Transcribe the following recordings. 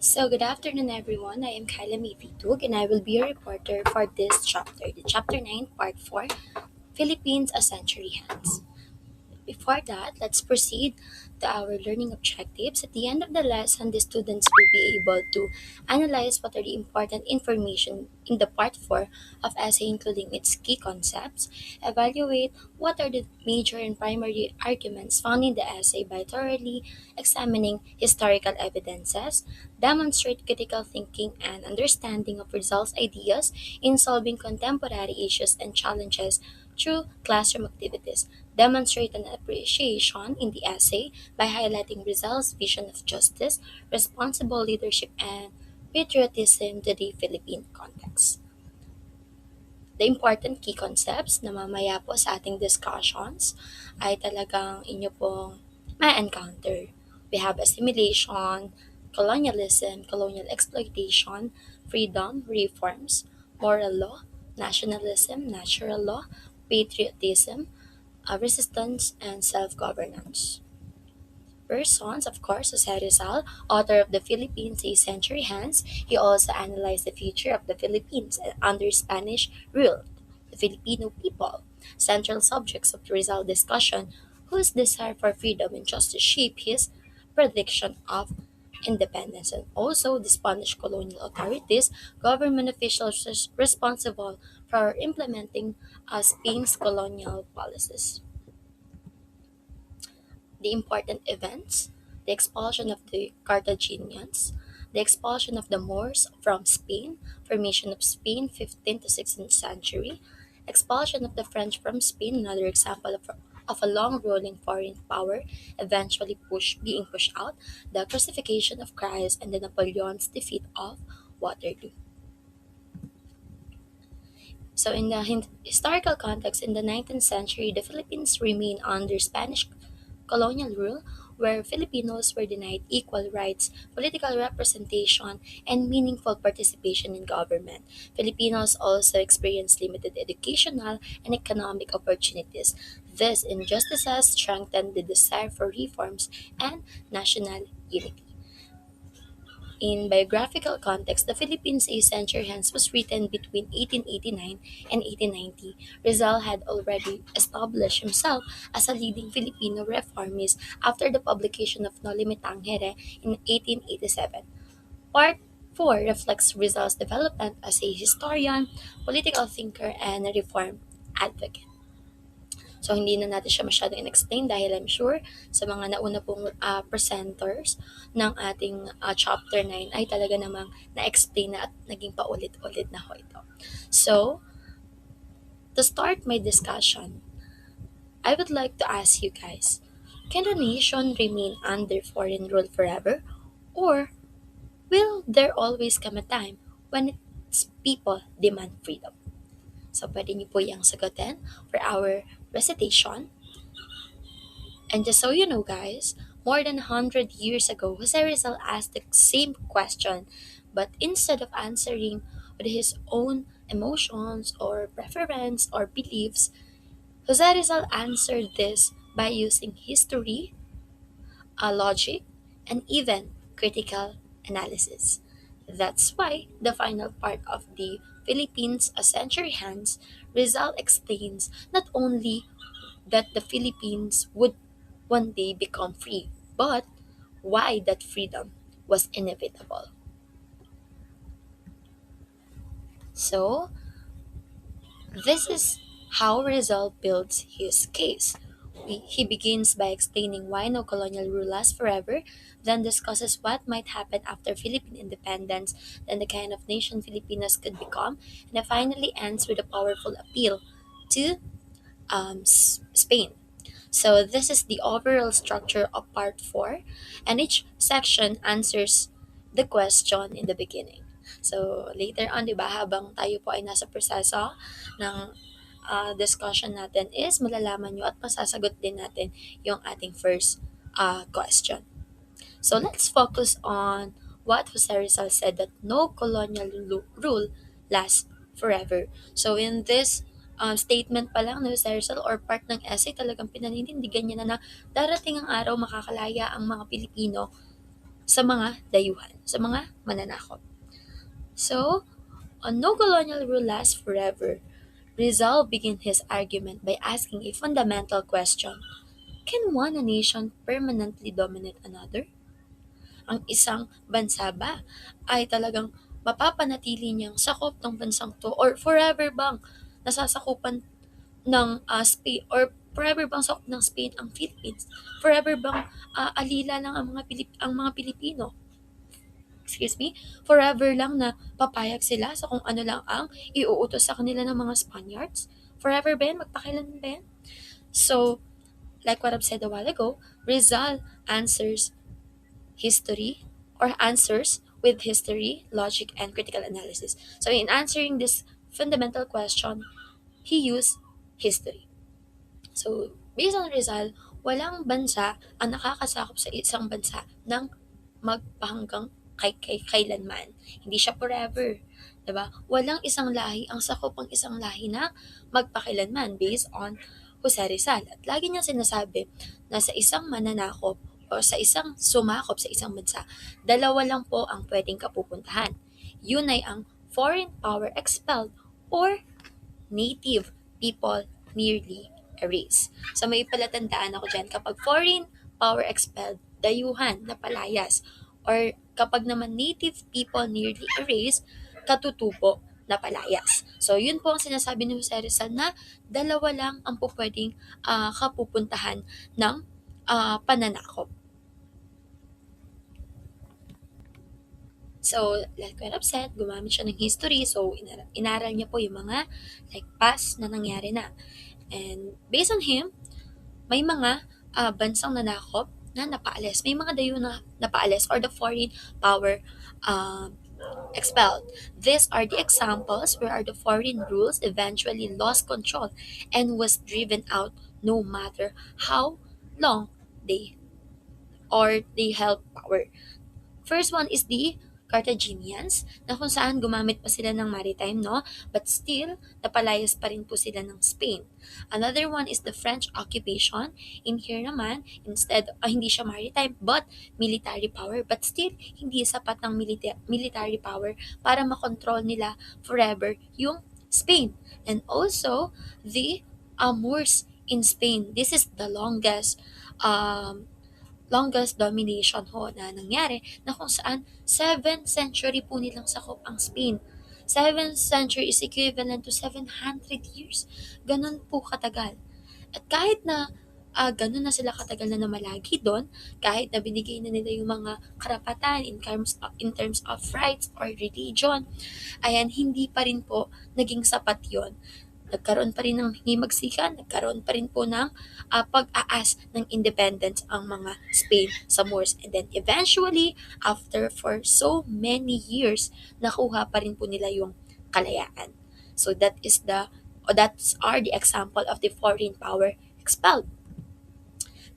So, good afternoon, everyone. I am Kyla Mayfitug, and I will be your reporter for this chapter, the Chapter 9, Part 4, Philippines a Century Hence. Before that, let's proceed to our learning objectives. At the end of the lesson, the students will be able to analyze what are the important information in the part 4 of essay including its key concepts, evaluate what are the major and primary arguments found in the essay by thoroughly examining historical evidences, demonstrate critical thinking and understanding of results ideas in solving contemporary issues and challenges through classroom activities, demonstrate an appreciation in the essay by highlighting Rizal's vision of justice, responsible leadership, and patriotism to the Philippine context. The important key concepts na mamaya po sa ating discussions ay talagang inyo pong ma-encounter. We have assimilation, colonialism, colonial exploitation, freedom, reforms, moral law, nationalism, natural law, patriotism, resistance, and self-governance. Persons, of course, Jose Rizal, author of The Philippines A Century Hence, he also analyzed the future of the Philippines under Spanish rule, the Filipino people, central subjects of the Rizal discussion, whose desire for freedom and justice shaped his prediction of independence, and also the Spanish colonial authorities, government officials responsible for implementing Spain's colonial policies. The important events, the expulsion of the Carthaginians, the expulsion of the Moors from Spain, formation of Spain 15th to 16th century, expulsion of the French from Spain, another example of a long ruling foreign power eventually being pushed out, the crucifixion of Christ, and the Napoleon's defeat of Waterloo. So, in the historical context, in the 19th century, the Philippines remained under Spanish colonial rule, where Filipinos were denied equal rights, political representation, and meaningful participation in government. Filipinos also experienced limited educational and economic opportunities. These injustices strengthened the desire for reforms and national unity. In biographical context, the Philippines A Century Hence was written between 1889 and 1890. Rizal had already established himself as a leading Filipino reformist after the publication of Noli Me Tangere in 1887. Part 4 reflects Rizal's development as a historian, political thinker, and a reform advocate. So, hindi na natin siya masyadong in-explain dahil I'm sure sa mga nauna pong presenters ng ating chapter 9 ay talaga namang na-explain na at naging paulit-ulit na ho ito. So, to start my discussion, I would like to ask you guys, can a nation remain under foreign rule forever? Or will there always come a time when its people demand freedom? So, pwede niyo po yung sagutin for our recitation. And just so you know, guys, more than 100 years ago, Jose Rizal asked the same question, but instead of answering with his own emotions or preference or beliefs, Jose Rizal answered this by using history, logic, and even critical analysis. That's why the final part of the Philippines a Century Hence, Rizal explains not only that the Philippines would one day become free, but why that freedom was inevitable. So, this is how Rizal builds his case. He begins by explaining why no colonial rule lasts forever, then discusses what might happen after Philippine independence, then the kind of nation Filipinos could become, and then finally ends with a powerful appeal to Spain. So this is the overall structure of part 4, and each section answers the question in the beginning. So later on, di ba, habang tayo po ay nasa proseso ng discussion natin is malalaman nyo at masasagot din natin yung ating first question. So let's focus on what Jose Rizal said, that no colonial rule lasts forever. So in this statement pa lang ni Jose Rizal or part ng essay, talagang pinaninindigan niya na darating ang araw makakalaya ang mga Pilipino sa mga dayuhan, sa mga mananakop. So, no colonial rule lasts forever. Rizal began his argument by asking a fundamental question. Can one nation permanently dominate another? Ang isang bansa ba ay talagang mapapanatili niyang sakop ng bansang to or forever bang nasasakupan ng Spain or forever bang sakop ng Spain ang Philippines? Forever bang alila lang ang mga Pilipino? Excuse me? Forever lang na papayag sila sa kung ano lang ang iuutos sa kanila ng mga Spaniards? Forever ba yan? Magpakailanman ba yan? So, like what I've said a while ago, Rizal answers history or answers with history, logic, and critical analysis. So in answering this fundamental question, he used history. So based on Rizal, walang bansa ang nakakasakop sa isang bansa ng magpahanggang kailanman. Hindi siya forever. 'Di ba? Walang isang lahi ang sakop ang isang lahi na magpakilanman based on Jose Rizal. At lagi niya sinasabi na sa isang mananakop o sa isang sumakop sa isang bansa, dalawa lang po ang pwedeng kapupuntahan. Yun ay ang foreign power expelled or native people nearly erased. So may palatandaan ako dyan, kapag foreign power expelled, dayuhan na palayas. Or kapag naman native people nearly erased, katutubo na palayas. So yun po ang sinasabi ni Jose Rizal na dalawa lang ang po pwedeng kapupuntahan ng pananakop. So, like what I've said, gumamit siya ng history. So, inaral niya po yung mga like past na nangyari na. And based on him, may mga bansang nanakop na napaalis. May mga dayo na napaalis or the foreign power uh, expelled. These are the examples where the foreign rules eventually lost control and was driven out no matter how long they they held power. First one is the Carthaginians, na kung saan gumamit pa sila ng maritime, no? But still, napalayas pa rin po sila ng Spain. Another one is the French occupation. In here naman, instead, hindi siya maritime, but military power. But still, hindi sapat ng military power para makontrol nila forever yung Spain. And also, the Moors in Spain. This is the longest domination ho na nangyari na kung saan 7th century po nilang sakop ang Spain. 7th century is equivalent to 700 years. Ganun po katagal. At kahit na ganun na sila katagal na namalagi doon, kahit na binigay na nila yung mga karapatan in terms of rights or religion, ayan, hindi pa rin po naging sapat yon. Nagkaroon pa rin ng himagsikan, nagkaroon pa rin po ng pag-aas ng independence ang mga Spain sa Moors. And then eventually, after for so many years, nakuha pa rin po nila yung kalayaan. So that's are the example of the foreign power expelled.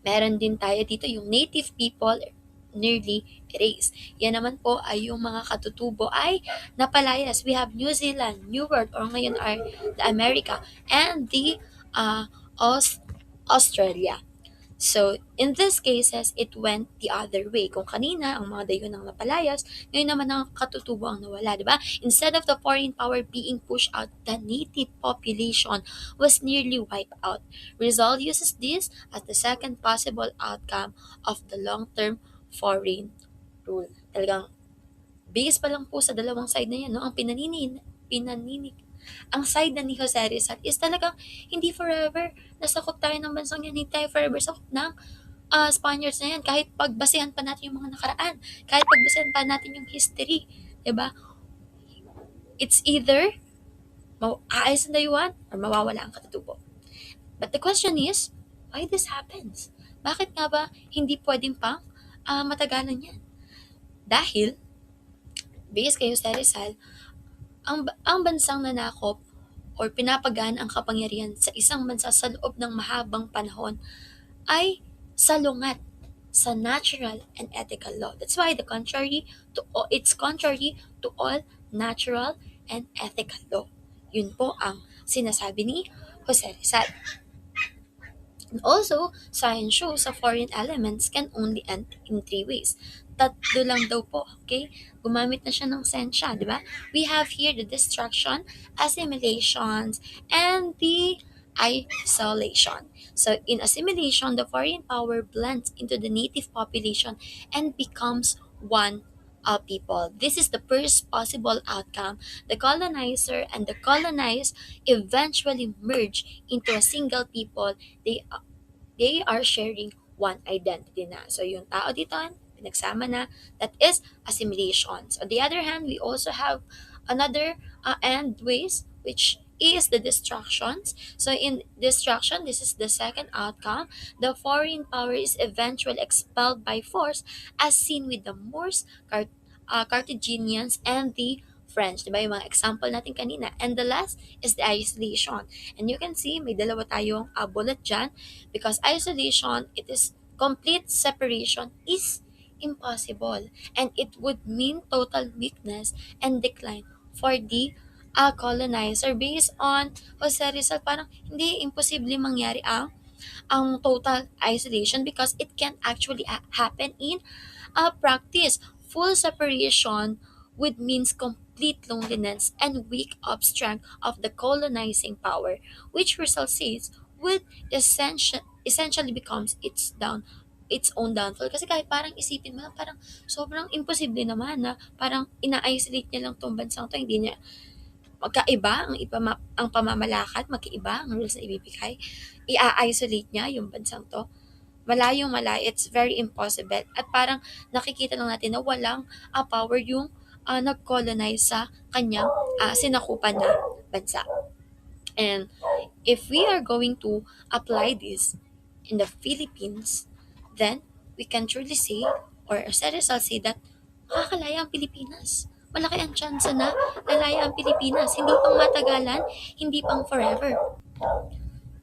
Meron din tayo dito yung native people nearly erased. Yan naman po ay yung mga katutubo ay napalayas. We have New Zealand, New World, or ngayon are the America, and the Australia. So, in these cases, it went the other way. Kung kanina, ang mga dayon ang napalayas, ngayon naman ang katutubo ang nawala, di ba? Instead of the foreign power being pushed out, the native population was nearly wiped out. Rizal uses this as the second possible outcome of the long-term foreign rule. Talagang, based pa lang po sa dalawang side na yan, no? Ang ang side na ni Jose Rizal is talagang hindi forever nasakop tayo ng bansang yan, hindi tayo forever sakop ng Spaniards na yan. Kahit pagbasehan pa natin yung mga nakaraan, kahit pagbasehan pa natin yung history, 'di ba? It's either aayos ang dayuhan or mawawala ang katutubo. But the question is, why this happens? Bakit nga ba hindi pwedeng pang matagalan yan? Dahil, based kay Jose Rizal, ang bansang nanakop or pinapagaan ang kapangyarihan sa isang bansa sa loob ng mahabang panahon ay salungat sa natural and ethical law. That's why it's contrary to all natural and ethical law. Yun po ang sinasabi ni Jose Rizal. And also, science shows that foreign elements can only end in three ways. tatlo lang daw po, okay? Gumamit na siya ng sensya, di ba? We have here the destruction, assimilations, and the isolation. So in assimilation, the foreign power blends into the native population and becomes one people. This is the first possible outcome. The colonizer and the colonized eventually merge into a single people. They they are sharing one identity na. So yung tao dito, pinagsama na, that is assimilation. So on the other hand, we also have another end ways, which is the distractions. So in destruction, this is the second outcome. The foreign power is eventually expelled by force, as seen with the Moors, Carthaginians, and the French. Diba yung mga example natin kanina? And the last is the isolation. And you can see, may dalawa tayong bullet dyan, because isolation, it is complete separation is impossible, and it would mean total weakness and decline for the colonizer. Based on Jose Rizal, parang hindi imposible mangyari ang total isolation, because it can actually happen in practice. Full separation would means complete loneliness and weak of strength of the colonizing power, which Rizal says would essentially becomes its own downfall. Kasi kahit parang isipin mo lang, parang sobrang imposible naman na parang ina-isolate niya lang tong bansang to, hindi niya magkaiba ang pamamalakad, magkaiba ang rules na ibibigay, i-isolate niya yung bansang to, malayong malayo, it's very impossible. At parang nakikita lang natin na walang power yung nag-colonize sa kanyang sinakupan na bansa. And if we are going to apply this in the Philippines, then we can truly say, or sa Rizal say, that makakalaya ang Pilipinas. Malaki ang chance na lalaya ang Pilipinas. Hindi pang matagalan, hindi pang forever.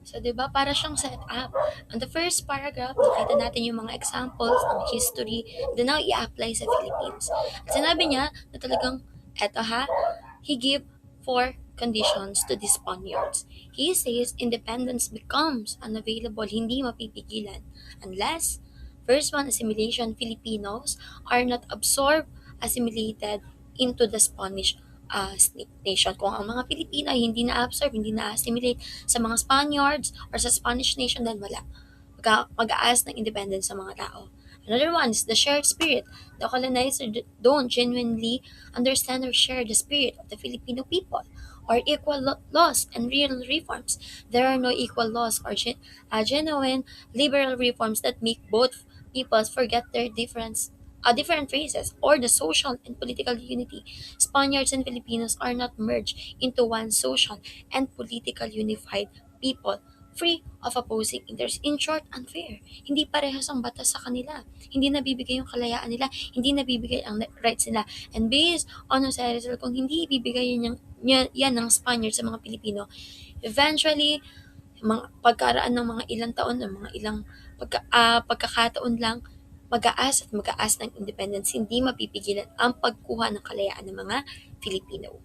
So, di ba, para siyang setup. On the first paragraph, nakita natin yung mga examples ng history na now i-apply sa Philippines. At sinabi niya na talagang, eto ha, he gave four conditions to the Spaniards. He says independence becomes unavailable, hindi mapipigilan, unless, first one, assimilation, Filipinos are not absorbed, assimilated into the Spanish nation. Kung ang mga Pilipino ay hindi na-absorb, hindi na-assimilate sa mga Spaniards or sa Spanish nation, then wala. Mag-aas ng independence sa mga tao. Another one is the shared spirit. The colonizer don't genuinely understand or share the spirit of the Filipino people, or equal laws and real reforms. There are no equal laws or genuine liberal reforms that make both peoples forget their different races or the social and political unity. Spaniards and Filipinos are not merged into one social and political unified people, free of opposing interests. In short, unfair. Hindi parehas ang batas sa kanila. Hindi nabibigay yung kalayaan nila. Hindi nabibigay ang rights nila. And based on Jose Rizal, kung hindi ibibigay yan ng Spaniards sa mga Pilipino, eventually, mga pagkaraan ng mga ilang taon, ng mga ilang pagkakataon lang, mag-aas at mag-aas ng independence, hindi mapipigilan ang pagkuha ng kalayaan ng mga Filipino.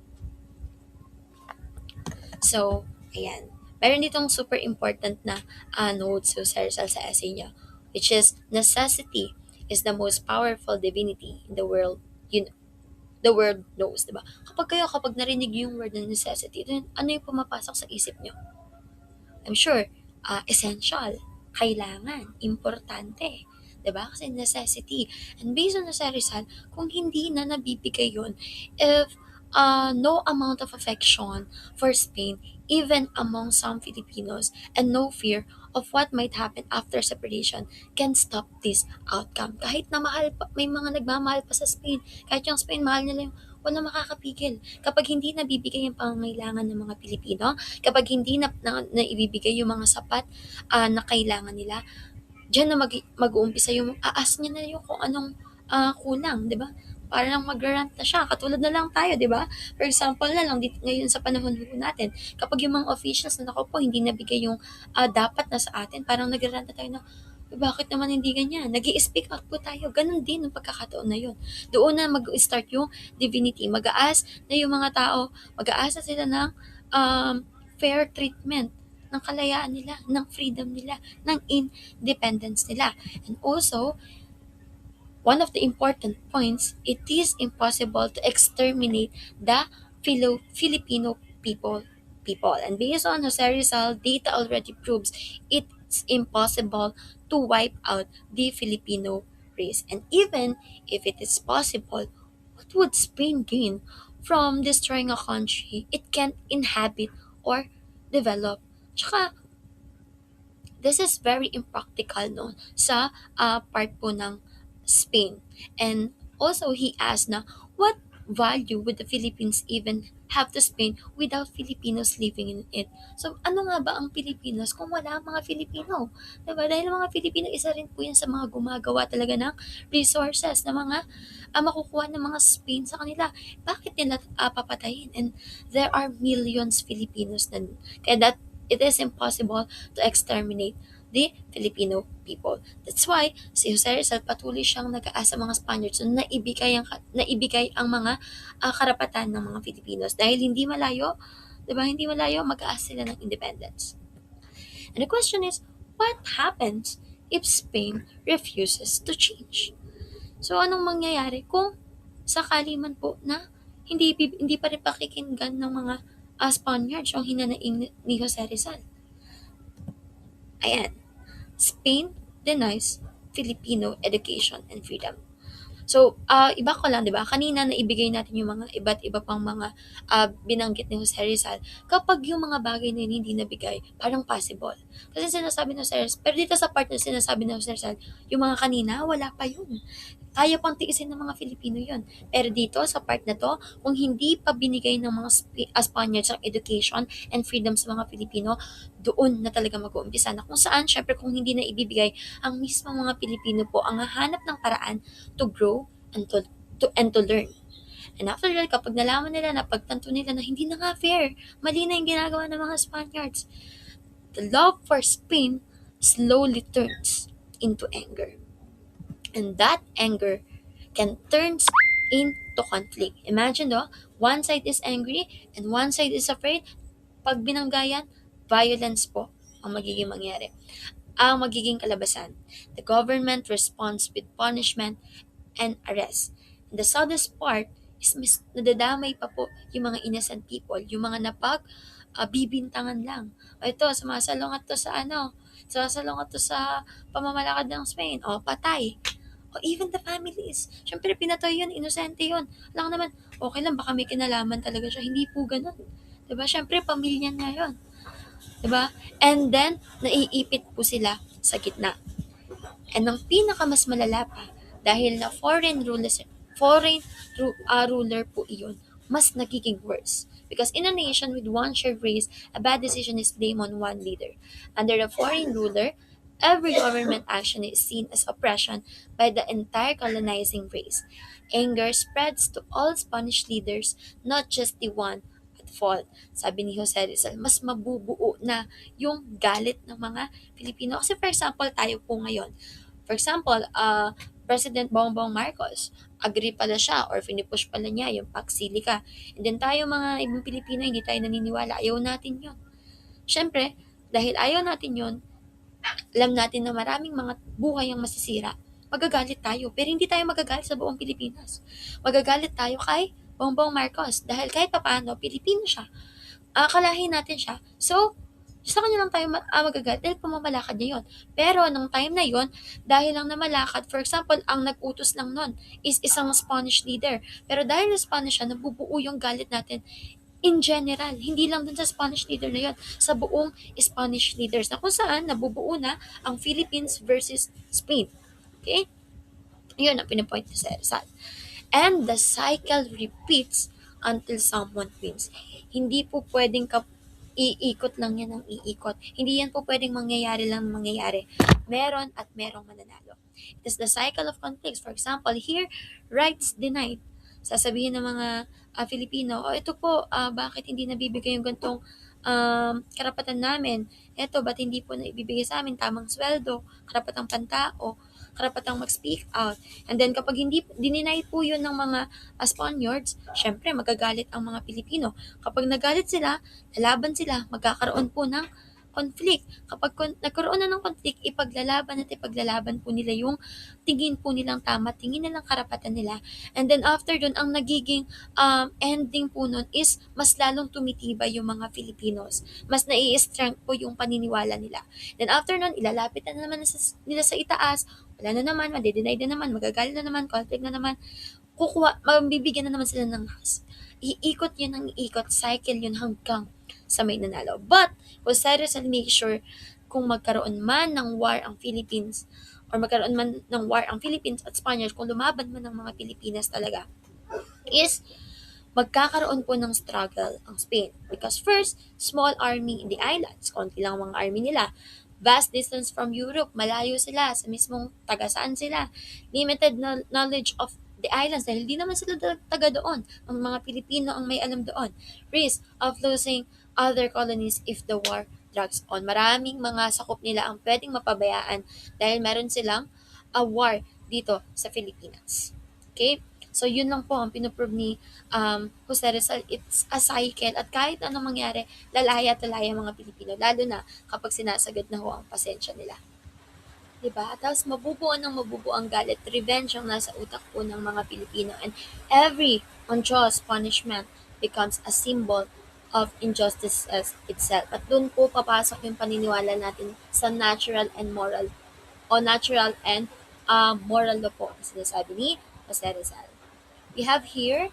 So, ayan. Meron ditong super important na note si Rizal sa essay niya, which is, necessity is the most powerful divinity in the world. The world knows, diba? Kapag narinig yung word na necessity, then ano yung pumapasok sa isip niyo? I'm sure, essential, kailangan, importante. 'Di ba? Kasi necessity. And based on sa Rizal, kung hindi na nabibigay yun, if no amount of affection for Spain, even among some Filipinos, and no fear of what might happen after separation, can stop this outcome. Kahit na mahal pa, may mga nagmamahal pa sa Spain, kahit yung Spain, mahal nila yung wala makakapigil. Kapag hindi nabibigay yung pangangailangan ng mga Pilipino, kapag hindi na ibibigay yung mga sapat na kailangan nila, diyan na mag-uumpisa yung aas niya na yung kung anong kulang, 'di ba? Para lang mag-rant na siya. Katulad na lang tayo, 'di ba? For example na lang dito ngayon sa panahon ho natin, kapag yung mga officials na nako po hindi nabigay yung dapat na sa atin, parang nag-rant na tayo na, "Eh, bakit naman hindi ganyan? Nag speak out po tayo." Ganun din ng pagkakataon na yun. Doon na mag-start yung divinity. Mag-aas na yung mga tao, mag-aasa sila ng fair treatment, ng kalayaan nila, ng freedom nila, ng independence nila. And also, one of the important points, it is impossible to exterminate the Filipino people. And based on Jose Rizal, data already proves it's impossible to wipe out the Filipino race. And even if it is possible, what would Spain gain from destroying a country it can't inhabit or develop? Tsaka, this is very impractical no sa part po ng Spain. And also he asked na what value would the Philippines even have to Spain without Filipinos living in it? So ano nga ba ang Pilipinas kung wala ang mga Filipino? Diba? Dahil ang mga Filipino isa rin po yan sa mga gumagawa talaga ng resources na mga makukuha ng mga Spain sa kanila. Bakit nila papatayin? And there are millions Filipinos na kaya that it is impossible to exterminate the Filipino people. That's why si Jose Rizal patuloy siyang nag-aasa mga Spaniards na naibigay ang mga karapatan ng mga Filipinos dahil hindi malayo, 'di ba? Hindi malayo mag-aasa sila ng independence. And the question is, what happens if Spain refuses to change? So anong mangyayari kung sakali man po na hindi pa rin pakikinggan ng mga Spaniards yung hinanaing ni Jose Rizal? Ayan, Spain denies Filipino education and freedom. So, iba ko lang, di ba? Kanina naibigay natin yung mga iba't iba pang mga binanggit ni Jose Rizal. Kapag yung mga bagay na yun hindi nabigay, parang possible. Kasi sinasabi ni Jose Rizal, pero dito sa part na sinasabi ni Jose Rizal, yung mga kanina, wala pa yun. Kaya pang tiisin ng mga Filipino yun. Pero dito, sa part na to, kung hindi pa binigay ng mga Spaniards ang education and freedom sa mga Filipino, doon na talaga mag-uumpisa na kung saan, syempre kung hindi na ibibigay, ang mismong mga Pilipino po ang hahanap ng paraan to grow and to learn. And after that, kapag nalaman nila na pagtanto nila na hindi na nga fair, mali na yung ginagawa ng mga Spaniards, the love for Spain slowly turns into anger. And that anger can turn into conflict. Imagine one side is angry and one side is afraid. Pag binanggayan, violence po ang magiging mangyari. Ang magiging kalabasan. The government responds with punishment and arrest. And the saddest part is nadadamay pa po yung mga innocent people, yung mga bibintangan lang. O ito, sumasalungat to sa sumasalungat to sa pamamalakad ng Spain. O, patay. O even the families. Siyempre, pinatay yun, inosente yun. Lang naman, okay lang, baka may kinalaman talaga siya. Hindi po ganun. Diba? Siyempre, pamilya niya yun. Diba? And then, naiipit po sila sa gitna. And ang pinaka mas malala pa, dahil na ruler po iyon, mas nagiging worse. Because in a nation with one shared race, a bad decision is blamed on one leader. Under a foreign ruler, every government action is seen as oppression by the entire colonizing race. Anger spreads to all Spanish leaders, not just the one at fault. Sabi ni Jose Rizal, mas mabubuo na yung galit ng mga Pilipino. Kasi for example, tayo po ngayon, for example, President Bongbong Marcos, agree pala siya or finipush pala niya yung Paxilica. And then tayo mga ibang Pilipino, hindi tayo naniniwala. Ayaw natin yun. Siyempre, dahil ayaw natin yun, alam natin na maraming mga buhay ang masisira. Magagalit tayo. Pero hindi tayo magagalit sa buong Pilipinas. Magagalit tayo kay Bongbong Marcos. Dahil kahit paano, Pilipino siya. Kalahin natin siya. So, sa kanya lang tayo magagalit dahil pumamalakad niya yun. Pero nung time na yun, dahil lang na malakad, for example, ang nag-utos lang nun is isang Spanish leader. Pero dahil na Spanish siya, nabubuo yung galit natin in general. Hindi lang dun sa Spanish leader na yun, sa buong Spanish leaders na kung saan nabubuo na ang Philippines versus Spain. Okay? Yun ang pinapoint niya sa Rizal. And the cycle repeats until someone wins. Hindi po pwedeng iikot lang yan ng iikot. Hindi yan po pwedeng mangyayari lang mangyayari. Meron at merong mananalo. It is the cycle of conflicts. For example, here, rights denied. Sasabihin ng mga Filipino, ito po, bakit hindi nabibigay yung gantong karapatan namin? Ito, ba't hindi po naibibigay sa amin tamang sweldo, karapatang pantao, karapatang mag-speak out. And then kapag hindi dininay po yun ng mga Spaniards, syempre magagalit ang mga Pilipino. Kapag nagalit sila, lalaban sila, magkakaroon po ng conflict. Kapag nagkaroon na ng conflict, ipaglalaban at ipaglalaban po nila yung tingin po nilang tama, tingin nilang karapatan nila. And then after dun, ang nagiging ending po nun is mas lalong tumitibay yung mga Filipinos. Mas nai-strength po yung paniniwala nila. Then after nun, ilalapit na naman nila sa itaas, wala na naman, madi-deny na naman, magagalit na naman, conflict na naman, mabibigyan na naman sila ng house. Iikot yun ang iikot, cycle yun hanggang sa may nanalo. But, Jose Rizal make sure kung magkaroon man ng war ang Philippines or magkaroon man ng war ang Philippines at Spaniards, kung lumaban man ng mga Pilipinas talaga, is magkakaroon po ng struggle ang Spain. Because first, small army in the islands, konti lang ang mga army nila. Vast distance from Europe, malayo sila sa mismong taga saan sila. Limited knowledge of the islands dahil hindi naman sila taga doon. Ang mga Pilipino ang may alam doon. Risk of losing other colonies if the war drags on. Maraming mga sakop nila ang pwedeng mapabayaan dahil meron silang a war dito sa Pilipinas. Okay? So, yun lang po ang pinuprove ni Jose Rizal. It's a cycle at kahit anong mangyari, lalaya at lalaya ang mga Pilipino. Lalo na kapag sinasagad na ho ang pasensya nila. Diba? Tapos mabubuo ng mabubuo ang galit, revenge ang nasa utak po ng mga Pilipino. And every unjust punishment becomes a symbol of injustice itself. At doon po papasok yung paniniwala natin sa natural and moral o natural and moral law po. Sinasabi ni Jose Rizal. We have here,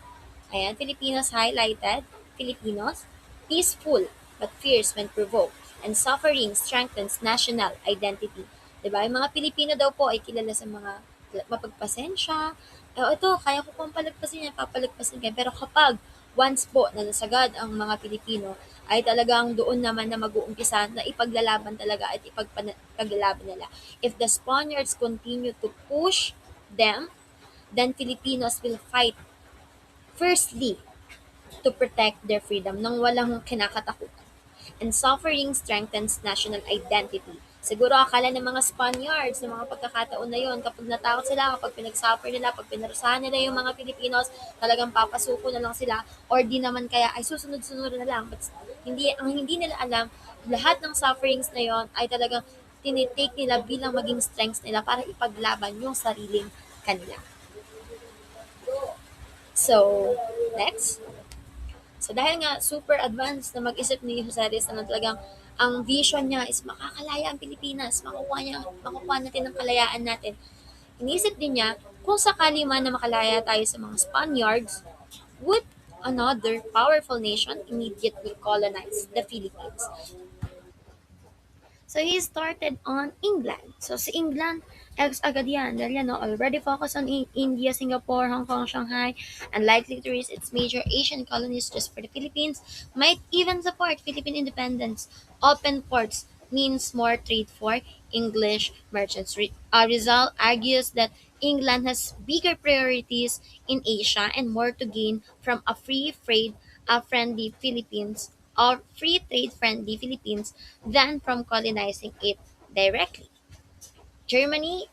ayan, Filipinos highlighted, Filipinos, peaceful but fierce when provoked, and suffering strengthens national identity. Diba? Yung mga Pilipino daw po ay kilala sa mga mapagpasensya. Ito, kaya ko pang palagpasin yan, papalagpasin kayo. Pero kapag once po na nasagad ang mga Pilipino, ay talagang doon naman na mag-uumpisa na ipaglalaban talaga at ipaglalaban nila. If the Spaniards continue to push them, then Filipinos will fight firstly to protect their freedom nang walang kinakatakutan. And suffering strengthens national identity. Siguro akala ng mga Spaniards, ng mga pagkakataon na yon, kapag natakot sila, kapag pinagsuffer nila, pag pinarusahan nila yung mga Pilipinos, talagang papasuko na lang sila or di naman kaya ay susunod-sunod na lang. But ang hindi nila alam, lahat ng sufferings na yon ay talagang tinitake nila bilang maging strengths nila para ipaglaban yung sariling kanila. So, next. So dahil nga super advanced na mag-isip ni Jose Rizal na talagang ang vision niya is makakalaya ang Pilipinas, makukuha natin ang kalayaan natin. Inisip din niya kung sakali man na makalaya tayo sa mga Spaniards, would another powerful nation immediately colonize the Philippines? So he started on England. So sa England, ex agad yan. Dahil yan, no, already focused on India, Singapore, Hong Kong, Shanghai, and likely to raise its major Asian colonies just for the Philippines, might even support Philippine independence. Open ports means more trade for English merchants. Rizal argues that England has bigger priorities in Asia and more to gain from a friendly Philippines or free trade friendly Philippines than from colonizing it directly. Germany,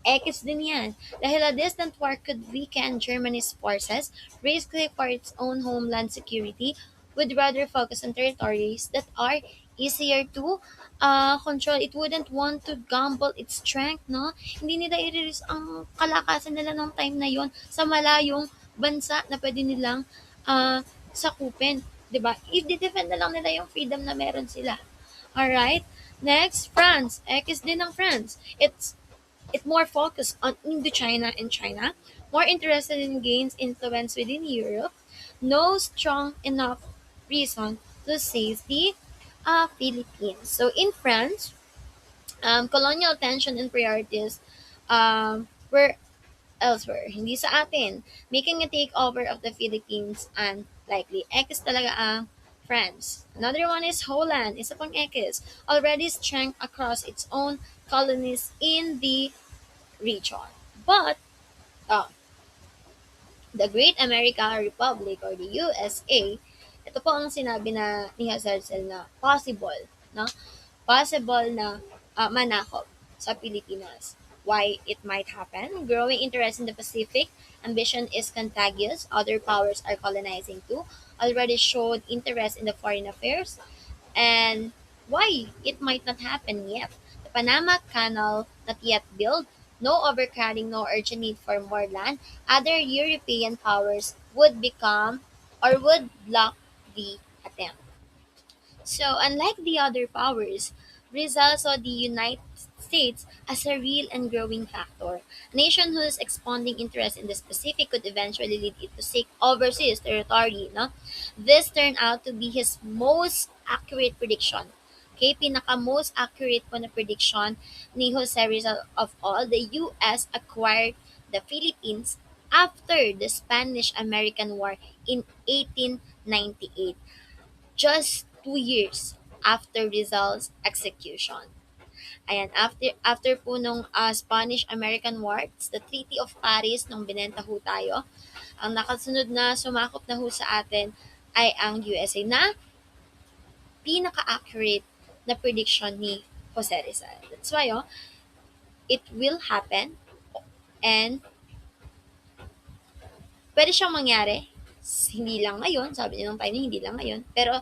ekis din yan. Dahil a distant war could weaken Germany's forces, risky for its own homeland security, would rather focus on territories that are easier to control. It wouldn't want to gamble its strength, no? Hindi nila i-release ang kalakasan nila nung time na yon sa malayong bansa na pwede nilang sakupin. 'Di ba? I-defend na lang nila yung freedom na meron sila. Alright? Next, France. X din ng France. It more focused on Indochina and China, more interested in gains influence within Europe, no strong enough reason to seize the Philippines. So in France, colonial tension and priorities were elsewhere, hindi sa atin, making a takeover of the Philippines unlikely. X talaga ang France. Another one is Holland, isa pang X, already strength across its own colonies in the region. But, uh, the Great American Republic or the USA, ito po ang sinabi na ni Hazardsel na possible, no? Possible na manakop sa Pilipinas. Why it might happen? Growing interest in the Pacific, ambition is contagious. Other powers are colonizing too. Already showed interest in the foreign affairs, and why it might not happen yet. The Panama Canal not yet built, no overcrowding, no urgent need for more land. Other European powers would become or would block the attempt. So, unlike the other powers, Rizal saw the United States as a real and growing factor. A nation whose expanding interest in the Pacific could eventually lead it to seek overseas territory. No? This turned out to be his most accurate prediction. Okay, pinaka most accurate po na prediction ni Jose Rizal of all. The US acquired the Philippines after the Spanish-American War in 1898, just 2 years after Rizal's execution. Ayan, after po nung Spanish-American War, it's the Treaty of Paris nung binenta ho tayo, ang nakasunod na sumakop na ho sa atin ay ang USA na pinaka-accurate na prediction ni Jose Rizal. That's why, it will happen and pwede siyang mangyari. Hindi lang ngayon, sabi niya nung time niya, hindi lang ngayon, pero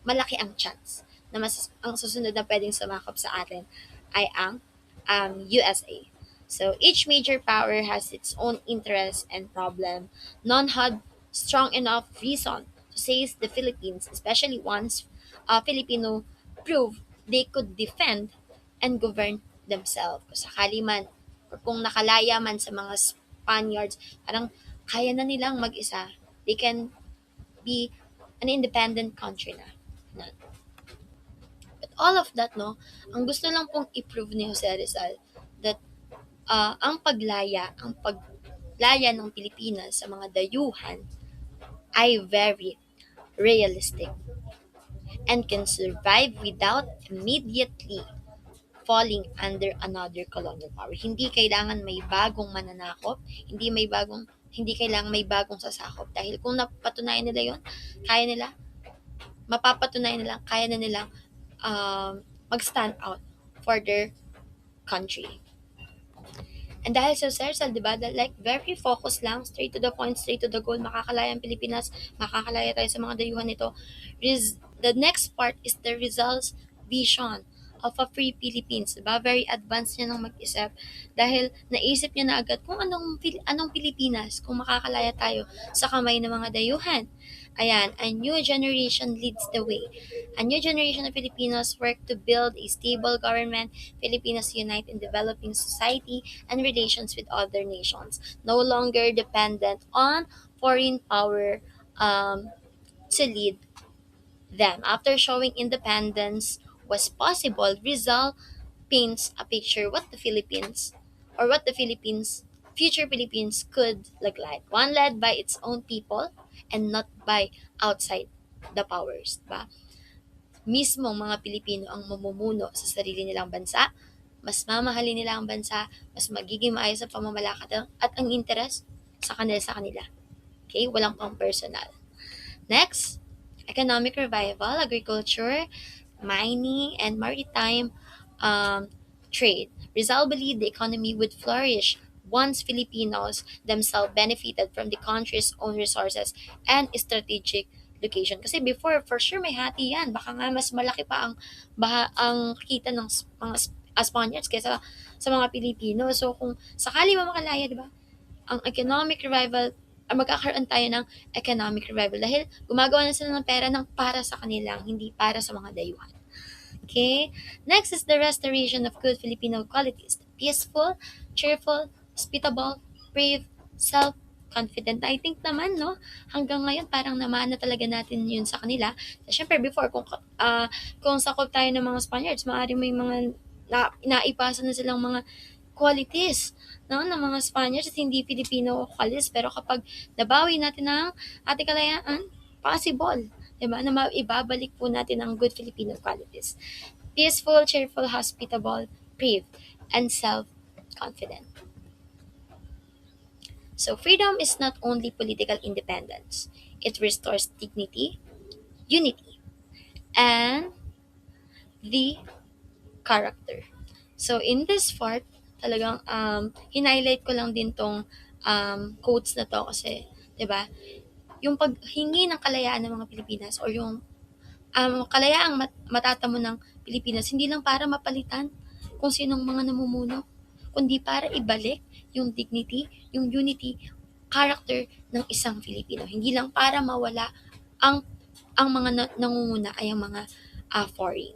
malaki ang chance na ang susunod na pwedeng sumakop sa atin ay ang USA. So each major power has its own interest and problem. None had strong enough reason to seize the Philippines, especially once Filipino proved they could defend and govern themselves. Kung sakali man, or kung nakalaya man sa mga Spaniards, parang kaya na nilang mag-isa. They can be an independent country na. But all of that, no, ang gusto lang pong i-prove ni Jose Rizal that ang paglaya ng Pilipinas sa mga dayuhan ay very realistic and can survive without immediately falling under another colonial power. Hindi kailangan may bagong mananakop, hindi kailangan may bagong sasakop dahil kung napatunayan nila 'yon, kaya nila mapapatunayan nila kaya na nilang mag-stand out for their country. And dahil sa Sersal, di ba, like, very focused lang, straight to the point, straight to the goal, makakalaya ang Pilipinas, makakalaya tayo sa mga dayuhan nito. The next part is the results vision of a free Philippines, diba? Very advanced niya ng mag-isip dahil naisip niya na agad kung anong Pilipinas kung makakalaya tayo sa kamay ng mga dayuhan. Ayan, a new generation leads the way. A new generation of Filipinos work to build a stable government. Filipinos unite in developing society and relations with other nations, no longer dependent on foreign power to lead them. After showing independence was possible, Rizal paints a picture what the Philippines, future Philippines could look like. One led by its own people and not by outside the powers. Diba? Mismong mga Pilipino ang mamumuno sa sarili nilang bansa, mas mamahalin nila ang bansa, mas magiging maayos ang pamamalakad at ang interes sa kanila. Okay? Walang pang personal. Next, economic revival, agriculture, mining, and maritime trade. Rizal believed the economy would flourish once Filipinos themselves benefited from the country's own resources and strategic location. Kasi before, for sure may hati yan. Baka nga mas malaki pa ang kita ng mga Spaniards kaysa sa mga Pilipino. So kung sakali makalaya, di ba? Ang economic revival, magkakaroon tayo ng economic revival dahil gumagawa na sila ng pera ng para sa kanilang, hindi para sa mga dayuhan. Okay? Next is the restoration of good Filipino qualities. Peaceful, cheerful, hospitable, brave, self-confident. I think naman, no, hanggang ngayon parang namana talaga natin yun sa kanila. Siyempre, before, kung sakop tayo ng mga Spaniards, maaaring may mga naipasa na silang mga qualities, no, ng mga Spaniards at hindi Filipino qualities. Pero kapag nabawi natin ang ating kalayaan, possible, diba, na maibabalik po natin ang good Filipino qualities. Peaceful, cheerful, hospitable, brave, and self-confident. So freedom is not only political independence. It restores dignity, unity, and the character. So in this part, talagang hinighlight ko lang din tong quotes na to kasi, 'di ba? Yung paghingi ng kalayaan ng mga Pilipinas or yung Kalayaang matatamo ng Pilipinas hindi lang para mapalitan kung sinong mga namumuno, kundi para ibalik yung dignity, yung unity, character ng isang Filipino. Hindi lang para mawala ang mga nangunguna ay ang mga foreign.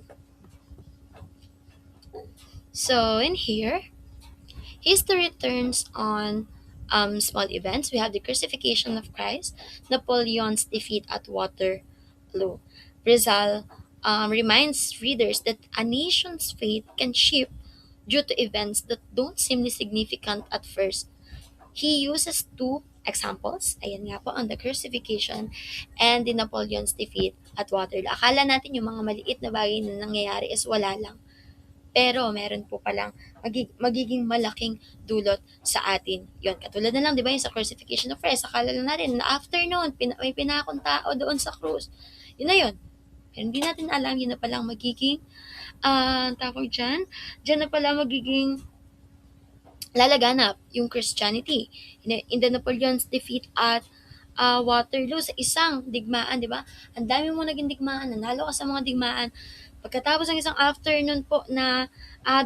So in here, history turns on small events. We have the crucifixion of Christ, Napoleon's defeat at Waterloo. Rizal reminds readers that a nation's fate can shift due to events that don't seem significant at first. He uses two examples, ayan nga po, on the crucifixion and the Napoleon's defeat at Waterloo. Akala natin yung mga maliit na bagay na nangyayari is wala lang. Pero meron po palang magiging malaking dulot sa atin. Yon, katulad na lang, di ba, yung sa crucifixion of Christ, akala lang natin na after noon, may pinakong tao doon sa krus. Yun na yun. Pero hindi natin alam, yun na palang magiging, tawag dyan na pala magiging lalaganap yung Christianity. In the Napoleon's defeat at Waterloo, sa isang digmaan, di ba? Ang dami mo naging digmaan, nanalo ka sa mga digmaan. Pagkatapos ng isang afternoon po na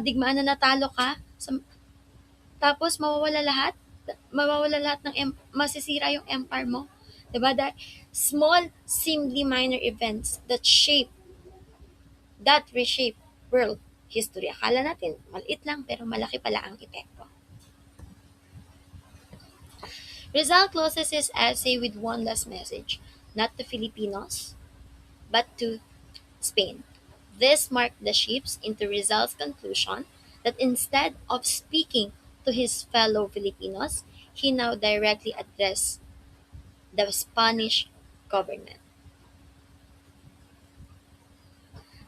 digmaan na natalo ka, tapos mawawala lahat ng masisira yung empire mo. Diba? That small, seemingly minor events that reshape world history. Akala natin, maliit lang, pero malaki pala ang epekto. Rizal closes his essay with one last message, not to Filipinos, but to Spain. This marked the shift into Rizal's conclusion that instead of speaking to his fellow Filipinos, he now directly addressed the Spanish government.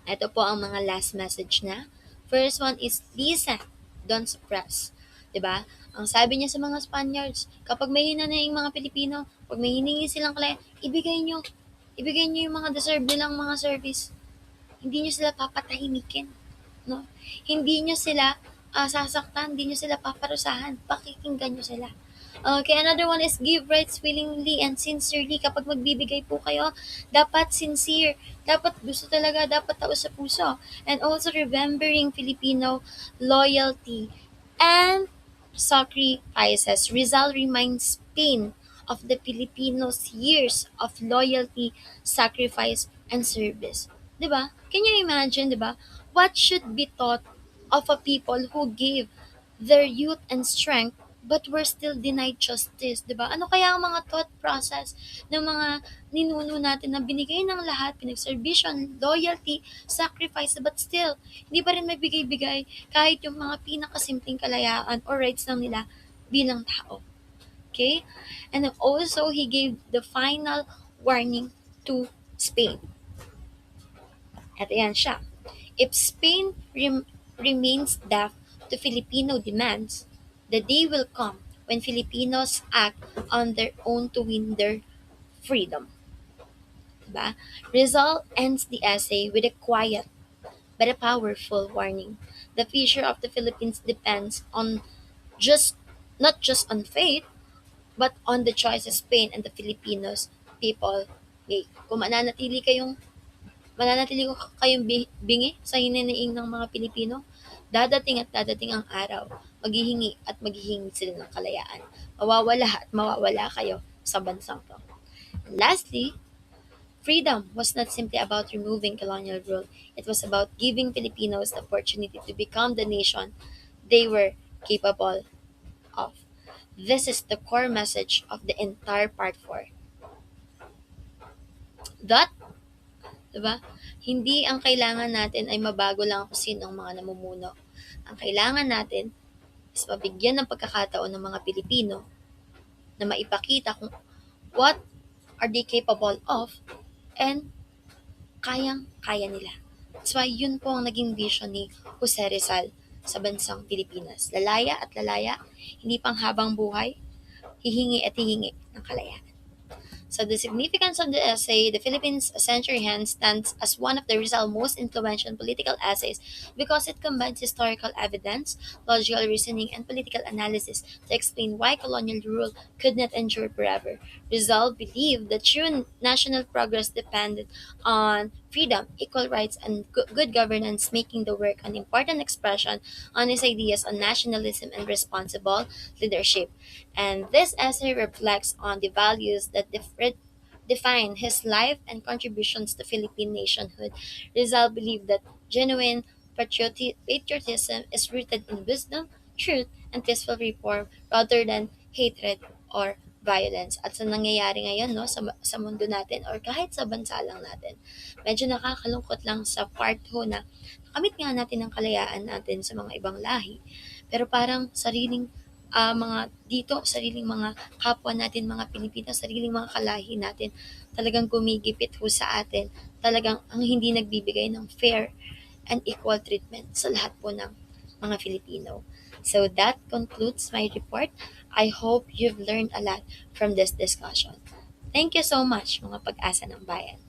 Ito po ang mga last message na. First one is listen, don't suppress. 'Di ba? Ang sabi niya sa mga Spaniards, kapag may hinanaing mga Pilipino, pag may hiningi silang klaya, ibigay niyo yung mga deserve nilang mga service. Hindi niyo sila papatahimikin, no? Hindi niyo sila sasaktan, hindi niyo sila paparusahan, pakikinggan niyo sila. Okay, another one is give rights willingly and sincerely. Kapag magbibigay po kayo, dapat sincere. Dapat gusto talaga, dapat taos sa puso. And also remembering Filipino loyalty and sacrifices. Rizal reminds Spain of the Filipinos' years of loyalty, sacrifice, and service. 'Di ba? Can you imagine, 'di ba? What should be taught of a people who gave their youth and strength but were still denied justice, 'di ba? Ano kaya ang mga thought process ng mga ninuno natin na binigay ng lahat, pinagservisyon, loyalty, sacrifice, but still, hindi pa rin magbigay-bigay kahit yung mga pinakasimpleng kalayaan or rights lang nila bilang tao. Okay? And then also, he gave the final warning to Spain. At yan siya. If Spain remains deaf to Filipino demands, the day will come when Filipinos act on their own to win their freedom. Diba? Rizal ends the essay with a quiet but a powerful warning. The future of the Philippines depends on just not just on faith, but on the choices Spain and the Filipinos people make. Kung mananatili ko kayong bingi sa hinanaing ng mga Pilipino, dadating at dadating ang araw, maghihingi at maghihingi sila ng kalayaan. Mawawala at mawawala kayo sa bansang to. And lastly, freedom was not simply about removing colonial rule. It was about giving Filipinos the opportunity to become the nation they were capable of. This is the core message of the entire Part 4. That, diba? Hindi ang kailangan natin ay mabago lang kung sino ang mga namumuno. Ang kailangan natin is mabigyan ng pagkakataon ng mga Pilipino na maipakita kung what are they capable of and kayang-kaya nila. That's why yun po ang naging vision ni Jose Rizal sa bansang Pilipinas. Lalaya at lalaya, hindi pang habang buhay, hihingi at hihingi ng kalayaan. So the significance of the essay, The Philippines a Century Hence, stands as one of the Rizal most influential political essays because it combines historical evidence, logical reasoning, and political analysis to explain why colonial rule could not endure forever. Rizal believed that true national progress depended on freedom, equal rights, and good governance, making the work an important expression on his ideas on nationalism and responsible leadership. And this essay reflects on the values that define his life and contributions to Philippine nationhood. Rizal believed that genuine patriotism is rooted in wisdom, truth, and peaceful reform rather than hatred or violence. At sa nangyayari ngayon no, sa mundo natin or kahit sa bansa lang natin, medyo nakakalungkot lang sa part ho na nakamit nga natin ang kalayaan natin sa mga ibang lahi. Pero parang mga dito, sariling mga kapwa natin, mga Pilipino, sariling mga kalahi natin, talagang gumigipit ho sa atin. Talagang ang hindi nagbibigay ng fair and equal treatment sa lahat po ng mga Filipino. So that concludes my report. I hope you've learned a lot from this discussion. Thank you so much, mga pag-asa ng bayan.